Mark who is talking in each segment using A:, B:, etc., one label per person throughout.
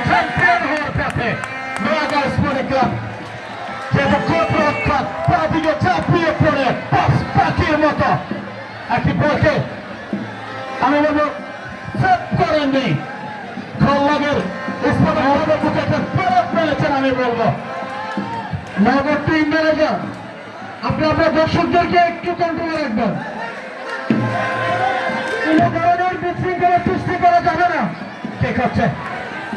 A: champion হওয়ার পথে Noagaon sporting club যেহেতু গোলরক্ষক পা দিকে চাপিয়ে পড়ে পাখির মতো একটি বলকে আমি বলবো সেভ করেননি খল্লাগের স্পোর্টিং বুকে একটা ফেরত পেয়েছেন আমি বলবো নগর টিম ম্যানেজার আপনি আপনার দর্শকদেরকে একটু কন্ট্রোলে রাখবেন কোনো ধরনের বিশৃঙ্খলা সৃষ্টি করা যাবে না ঠিক আছে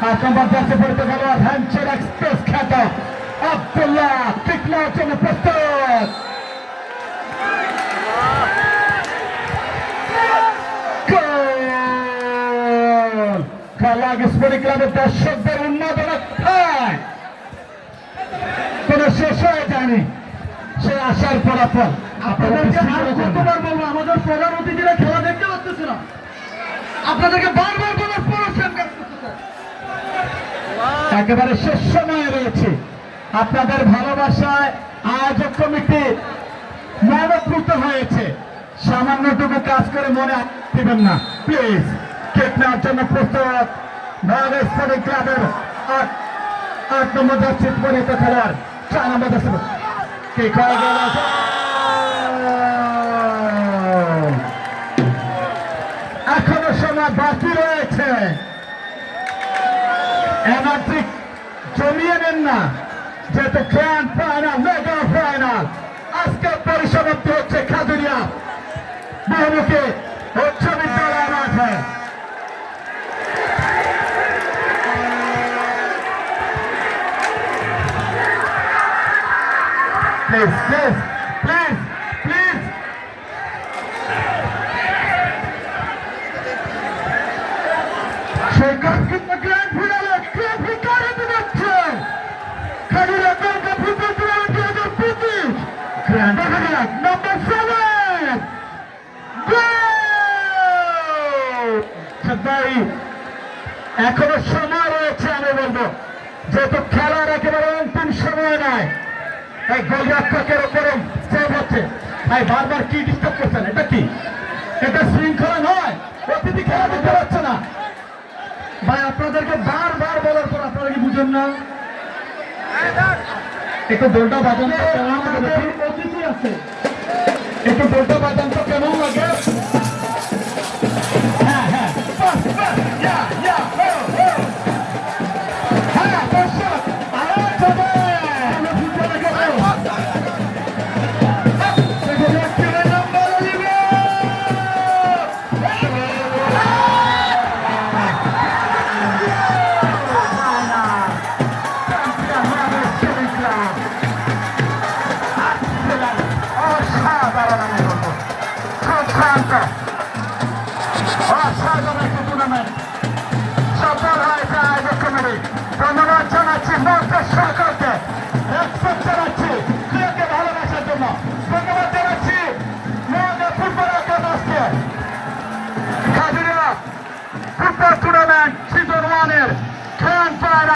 A: 8 নম্বর জার্সি পরিত খেলোয়াড় হ্যান্ডশেক এক্সপ্রেস খ্যাত আব্দুল্লাহ কিক নেওয়ার জন্য প্রস্তুত খল্লাগ স্পোর্টিং ক্লাবের দর্শকদের উন্মাদনা কোন শেষ হয়ে যায়নি সে আসার ফলাফল আপনাদেরকে আর কতবার বলবো আমাদের প্রধান অতিথিরা খেলা দেখতে পারতেছে না আপনাদেরকে বারবার বলার পরও একেবারে শেষ সময়ে রয়েছে আপনাদের ভালোবাসায় আয়োজক কমিটি মনোপ্লুত হয়েছে সামান্যটুকু কাজ করে মনে দিবেন না প্লিজ কেক নেওয়ার জন্য প্রস্তুত নোয়াগাঁও স্পোর্টিং ক্লাবের 8 নম্বর জার্সি পরিহিত খেলোয়াড় 4 নম্বর জার্সি কেক হয়ে গেল এখনো সময় বাকি রয়েছে এনার্জি জমিয়ে নেন না যেহেতু গ্র্যান্ড ফাইনাল মেগা ফাইনাল আজকে পরিসমাপ্তি হচ্ছে খাজুরিয়া বহুমুখী উচ্চ বিদ্যালয় মাঠে প্লিজ প্লিজ প্লিজ প্লিজ সরকার কিন্তু গ্র্যান্ড ফিনালে ট্রফি কারে দিচ্ছে খাজুরিয়া দলকে ফুটবল টুর্নামেন্ট 2025 গ্র্যান্ড ফিনাল নম্বর 7 এখনো সময় রয়েছে আমি বলবো যেহেতু খেলার একেবারে অন্তিম সময় নয় এই গোলরক্ষকের উপরে সেভ হচ্ছে ভাই বারবার কি ডিস্টার্ব করছেন এটা কি এটা শৃঙ্খলা নয় অতিথি খেলা দেখতে পাচ্ছে না ভাই আপনাদেরকে বারবার বলার পর আপনারা কি বুঝেন না একটু দোলটা বাজান তো কেমন লাগে অতিথি আছে একটু দোলটা বাজান তো কেমন লাগে হ্যাঁ হ্যাঁ বাস বাস ইয়া ইয়া হ্যাঁ দর্শক আওয়াজ হবে ধন্যবাদ জানাচ্ছি